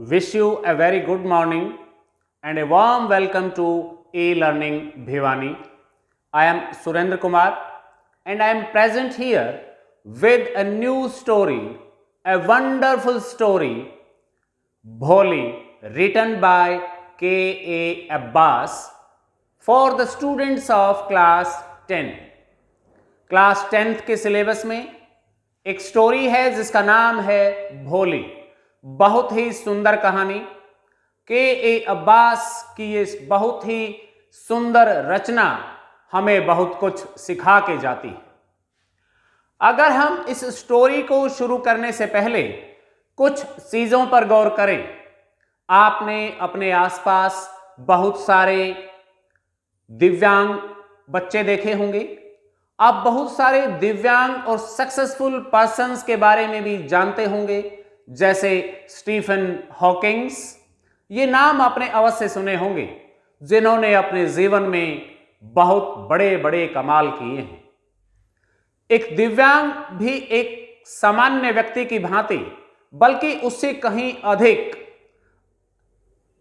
Wish you a very good morning and a warm welcome to e-learning Bhivani. I am Surendra Kumar and I am present here with a new story, a wonderful story, Bholi, written by K. A. Abbas for the students of class 10. Class 10th के syllabus में एक story है जिसका नाम है भोली। बहुत ही सुंदर कहानी। के ए अब्बास की ये बहुत ही सुंदर रचना हमें बहुत कुछ सिखा के जाती है। अगर हम इस स्टोरी को शुरू करने से पहले कुछ चीजों पर गौर करें, आपने अपने आसपास बहुत सारे दिव्यांग बच्चे देखे होंगे। आप बहुत सारे दिव्यांग और सक्सेसफुल पर्सन्स के बारे में भी जानते होंगे, जैसे स्टीफन हॉकिंग्स। ये नाम आपने अवश्य सुने होंगे, जिन्होंने अपने जीवन में बहुत बड़े बड़े कमाल किए हैं। एक दिव्यांग भी एक सामान्य व्यक्ति की भांति, बल्कि उससे कहीं अधिक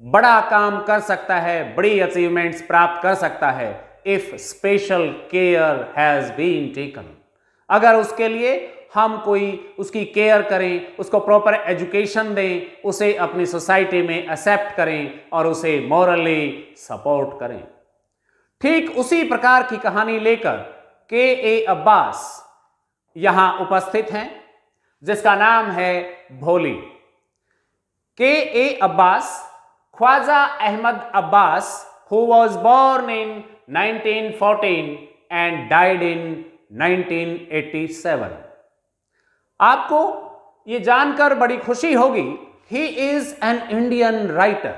बड़ा काम कर सकता है, बड़ी अचीवमेंट्स प्राप्त कर सकता है, if special care has been taken. अगर उसके लिए हम कोई उसकी केयर करें, उसको प्रॉपर एजुकेशन दें, उसे अपनी सोसाइटी में एक्सेप्ट करें और उसे मॉरली सपोर्ट करें। ठीक उसी प्रकार की कहानी लेकर के ए अब्बास यहां उपस्थित हैं, जिसका नाम है भोली। के ए Abbas, Khwaja Ahmad Abbas, who was born in 1914 and died in 1987। आपको ये जानकर बड़ी खुशी होगी, he is an Indian writer.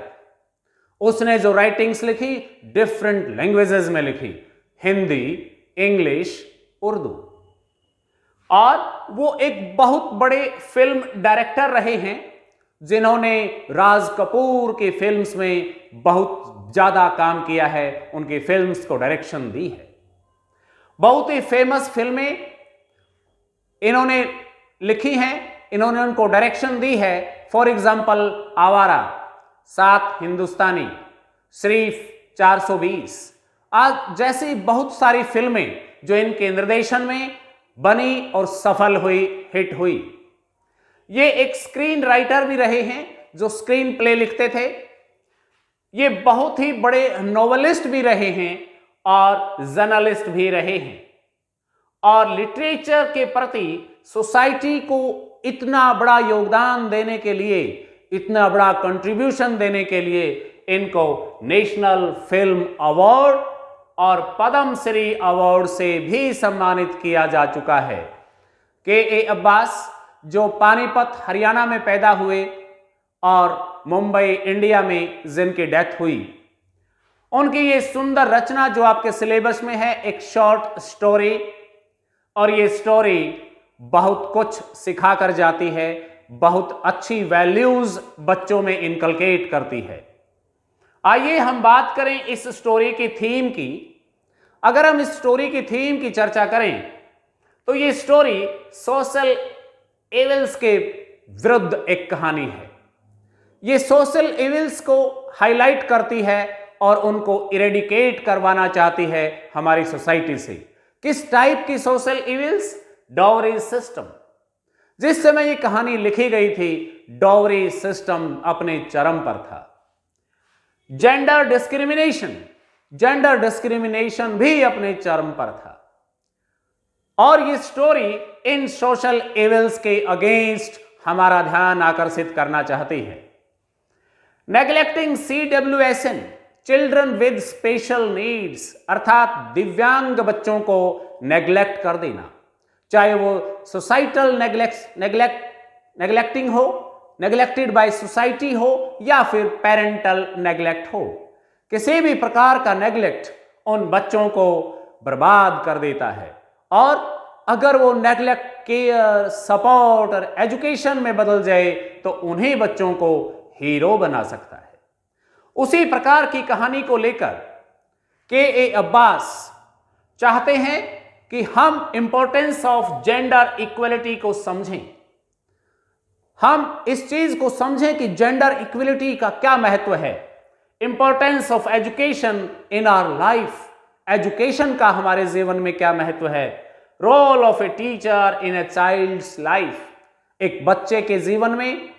उसने जो राइटिंग्स लिखी डिफरेंट लैंग्वेजेस में लिखी, हिंदी, इंग्लिश, उर्दू। और वो एक बहुत बड़े फिल्म डायरेक्टर रहे हैं, जिन्होंने राज कपूर की फिल्म्स में बहुत ज्यादा काम किया है, उनकी फिल्म्स को डायरेक्शन दी है। बहुत ही फेमस फिल्में इन्होंने लिखी हैं, इन्होंने उनको डायरेक्शन दी है। फॉर एग्जाम्पल आवारा, 7 हिंदुस्तानी, सिर्फ 420 आज जैसी बहुत सारी फिल्में जो इनके निर्देशन में बनी और सफल हुई, हिट हुई। ये एक स्क्रीन राइटर भी रहे हैं, जो स्क्रीन प्ले लिखते थे। ये बहुत ही बड़े नोवेलिस्ट भी रहे हैं और जर्नलिस्ट भी रहे हैं। और लिटरेचर के प्रति सोसाइटी को इतना बड़ा योगदान देने के लिए, इतना बड़ा कंट्रीब्यूशन देने के लिए इनको नेशनल फिल्म अवार्ड और पद्मश्री अवार्ड से भी सम्मानित किया जा चुका है। के ए अब्बास, जो पानीपत हरियाणा में पैदा हुए और मुंबई इंडिया में जिनकी डेथ हुई, उनकी ये सुंदर रचना जो आपके सिलेबस में है, एक शॉर्ट स्टोरी, और ये स्टोरी बहुत कुछ सिखा कर जाती है, बहुत अच्छी वैल्यूज बच्चों में इनकलकेट करती है। आइए हम बात करें इस स्टोरी की थीम की। अगर हम इस स्टोरी की थीम की चर्चा करें तो ये स्टोरी सोशल एविल्स के विरुद्ध एक कहानी है। ये सोशल एविल्स को हाईलाइट करती है और उनको इरेडिकेट करवाना चाहती है हमारी सोसाइटी से। किस टाइप की सोशल एविल्स? Dowry system. जिस समय ये कहानी लिखी गई थी, डाउरी सिस्टम अपने चरम पर था। जेंडर डिस्क्रिमिनेशन भी अपने चरम पर था। और ये स्टोरी इन सोशल एविल्स के अगेंस्ट हमारा ध्यान आकर्षित करना चाहती है। Neglecting CWSN, children with special needs, अर्थात दिव्यांग बच्चों को नेग्लेक्ट कर देना, चाहे वो सोसाइटल नेग्लेक्टिंग हो, नेग्लेक्टेड बाय सोसाइटी हो, या फिर पेरेंटल नेग्लेक्ट हो। किसी भी प्रकार का नेग्लेक्ट उन बच्चों को बर्बाद कर देता है। और अगर वो नेग्लेक्ट केयर, सपोर्ट और एजुकेशन में बदल जाए तो उन्हीं बच्चों को हीरो बना सकता है। उसी प्रकार की कहानी को लेकर के ए अब्बास चाहते हैं कि हम इंपॉर्टेंस ऑफ जेंडर इक्वलिटी को समझें। हम इस चीज को समझें कि जेंडर इक्विलिटी का क्या महत्व है, importance of education in our life, education का हमारे जीवन में क्या महत्व है, role of a teacher in a child's life, एक बच्चे के जीवन में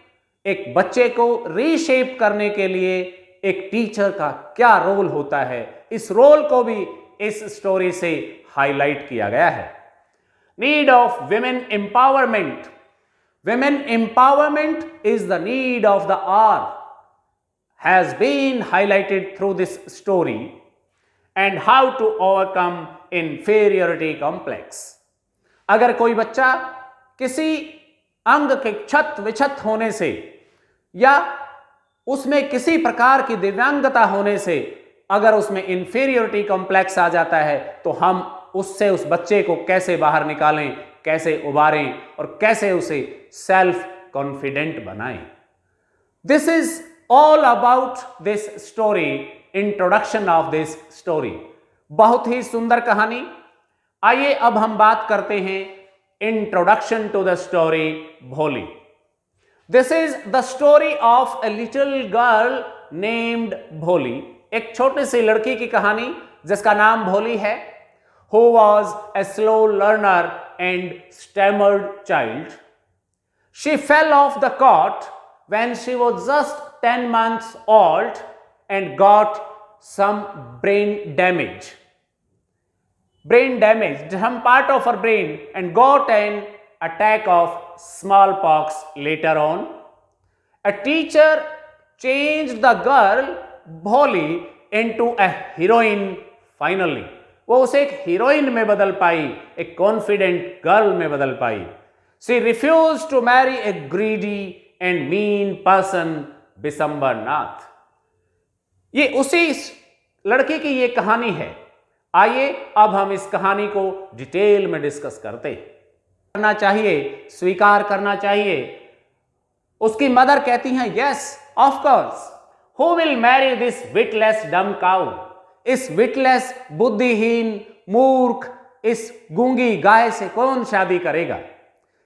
एक बच्चे को रीशेप करने के लिए एक टीचर का क्या रोल होता है, इस रोल को भी इस स्टोरी से हाईलाइट किया गया है। Need of women empowerment, women empowerment is the need of the hour, has been highlighted through this story and how to overcome inferiority complex. अगर कोई बच्चा किसी अंग के क्षत विक्षत होने से या उसमें किसी प्रकार की दिव्यांगता होने से अगर उसमें इंफीरियरिटी कॉम्प्लेक्स आ जाता है, तो हम उससे उस बच्चे को कैसे बाहर निकालें, कैसे उबारें और कैसे उसे सेल्फ कॉन्फिडेंट बनाएं। This is all about this story, introduction of this story. बहुत ही सुंदर कहानी। आइए अब हम बात करते हैं इंट्रोडक्शन टू द स्टोरी भोली। This is the story of a little girl named भोली, एक छोटी सी लड़की की कहानी जिसका नाम भोली है, who was a slow learner and stammered child. She fell off the cot when she was just 10 months old and got some brain damage. Brain damage, some part of her brain, and got an attack of smallpox later on. A teacher changed the girl Bholi into a heroine finally. वो उसे एक heroine में बदल पाई, एक confident girl में बदल पाई। She refused to marry a greedy and mean person, Bishambar नाथ। ये उसी लड़की की ये कहानी है। आइए अब हम इस कहानी को डिटेल में डिस्कस करते हैं। करना चाहिए, स्वीकार करना चाहिए। उसकी मदर कहती हैं, yes of course, who will marry this witless डम काउ, इस विटलेस बुद्धिहीन मूर्ख इस गूंगी गाय से कौन शादी करेगा।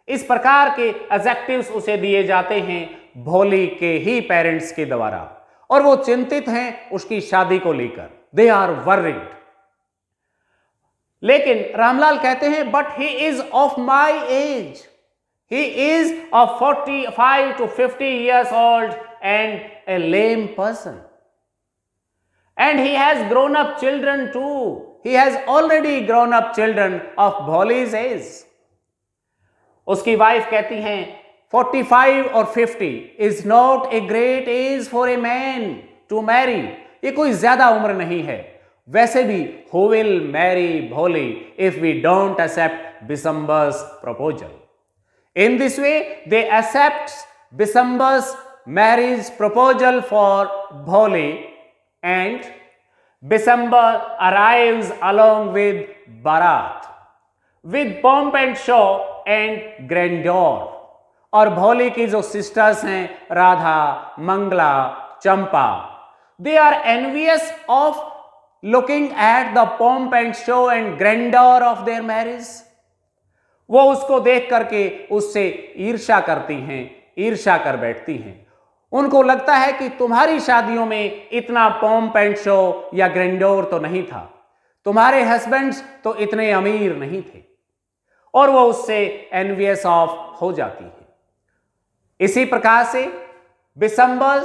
इस प्रकार के एडजेक्टिव्स उसे दिए जाते हैं भोली के ही पेरेंट्स के द्वारा, और वो चिंतित हैं उसकी शादी को लेकर, दे आर वर्रिड। लेकिन रामलाल कहते हैं, but he is of my age, he is of 45 to 50 years old and a lame person. And he has grown up children too. He has already grown up children of Bholi's age. उसकी wife कहती हैं 45 और 50 is not a great age for a man to marry. ये कोई ज्यादा उम्र नहीं है। वैसे भी who will marry Bholi if we don't accept Bishambar's proposal? In this way, they accept Bishambar's marriage proposal for Bholi, and Bishambar arrives along with Bharat with pomp and show and grandeur. और भोली की जो sisters हैं राधा, मंगला, चंपा, they are envious of looking at the pomp and show and grandeur of their marriage. वो उसको देख करके उससे ईर्ष्या करती हैं, ईर्ष्या कर बैठती हैं। उनको लगता है कि तुम्हारी शादियों में इतना पॉम्प एंड शो या ग्रैंडोर तो नहीं था, तुम्हारे हस्बैंड्स तो इतने अमीर नहीं थे, और वो उससे एनवियस ऑफ हो जाती है। इसी प्रकार से बिशंबर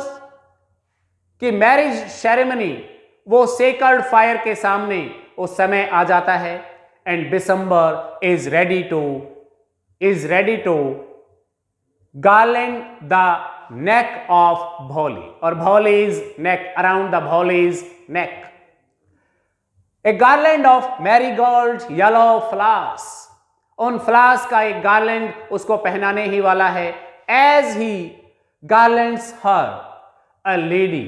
की मैरिज सेरेमनी वो सेक्रेड फायर के सामने उस समय आ जाता है, and Bishambar is ready to garland the neck of Bholi, or Bholi's neck, around the Bholi's neck, a garland of marigold yellow flowers. उन फ्लावर्स का एक गार्लैंड उसको पहनाने ही वाला है। as he garlands her, a lady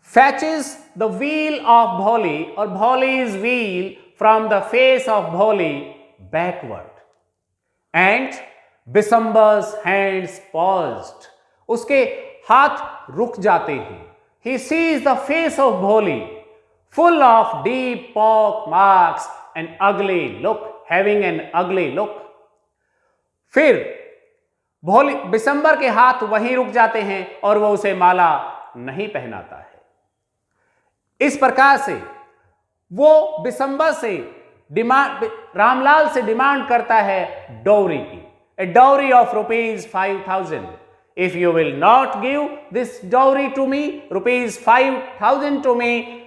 fetches the wheel of Bholi, or Bholi's wheel, from the face of Bholi backward, and Bishambar's hands paused. उसके हाथ रुक जाते हैं। He sees the face of Bholi, full of deep pock marks and ugly look, having an ugly look. फिर भोली बिशंबर के हाथ वहीं रुक जाते हैं और वो उसे माला नहीं पहनाता है। इस प्रकार से वो बिशंबर से रामलाल से डिमांड करता है डौरी की, a dowry of ₹5,000। If you will not give this dowry to me, ₹5,000 to me,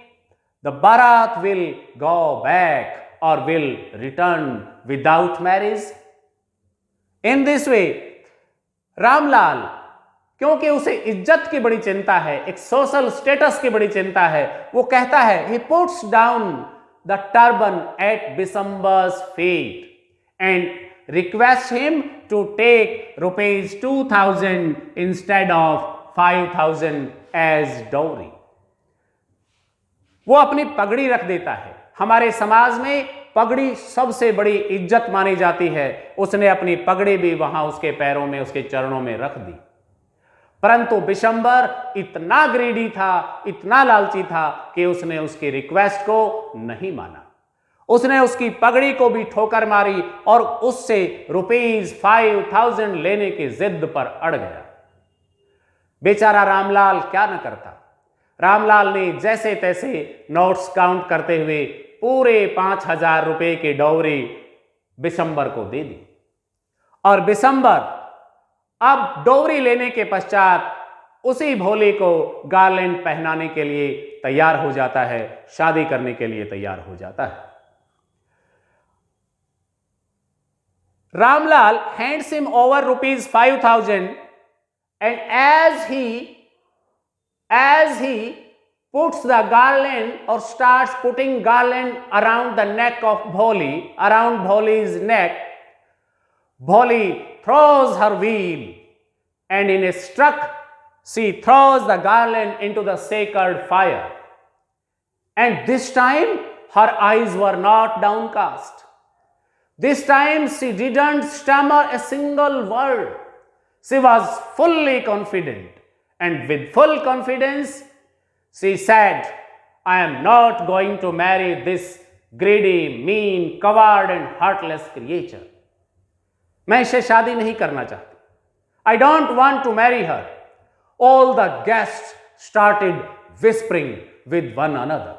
the baraat will go back और will return without marriage. In this way Ramlal, क्योंकि उसे इज्जत की बड़ी चिंता है, एक सोशल स्टेटस की बड़ी चिंता है, वो कहता है, he puts down the turban at Bishambar's feet and requests him to take ₹2,000 instead of 5,000 as dowry। वो अपनी पगड़ी रख देता है। हमारे समाज में पगड़ी सबसे बड़ी इज्जत मानी जाती है। उसने अपनी पगड़ी भी वहां उसके पैरों में, उसके चरणों में रख दी। परंतु बिशंबर इतना ग्रीडी था, इतना लालची था कि उसने उसकी रिक्वेस्ट को नहीं माना। उसने उसकी पगड़ी को भी ठोकर मारी और उससे ₹5,000 लेने की जिद पर अड़ गया। बेचारा रामलाल क्या न करता। रामलाल ने जैसे तैसे नोट्स काउंट करते हुए पूरे ₹5,000 की डौरी बिशंबर को दे दी। और बिशंबर अब डौरी लेने के पश्चात उसी भोली को गार्लैंड पहनाने के लिए तैयार हो जाता है, शादी करने के लिए तैयार हो जाता है। Ramlal hands him over ₹5,000 and as he puts the garland or starts putting garland around the neck of Bholi, around Bholi's neck, Bholi throws her wheel and in a struck she throws the garland into the sacred fire. And this time her eyes were not downcast. This time she didn't stammer a single word. She was fully confident, and with full confidence she said, I am not going to marry this greedy, mean, coward and heartless creature. मैं इससे शादी नहीं करना चाहती। I don't want to marry her. All the guests started whispering with one another.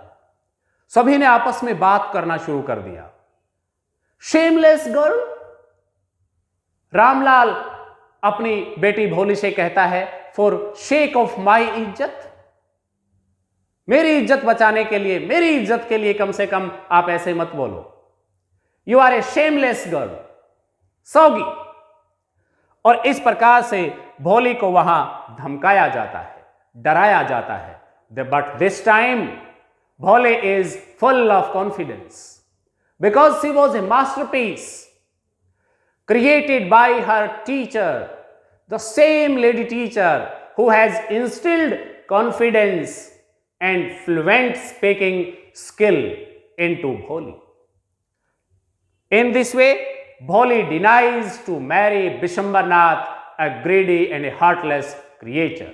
सभी ने आपस में बात करना शुरू कर दिया। Shameless girl? रामलाल अपनी बेटी भोली से कहता है, for sake of my इज्जत, मेरी इज्जत बचाने के लिए, मेरी इज्जत के लिए कम से कम आप ऐसे मत बोलो। You are a shameless girl. सौगी। और इस प्रकार से भोली को वहां धमकाया जाता है, डराया जाता है। But this time Bhole is full of confidence because she was a masterpiece created by her teacher, the same lady teacher who has instilled confidence and fluent speaking skill into Bholi. In this way, Bholi denies to marry Bishambarnath, a greedy and a heartless creature.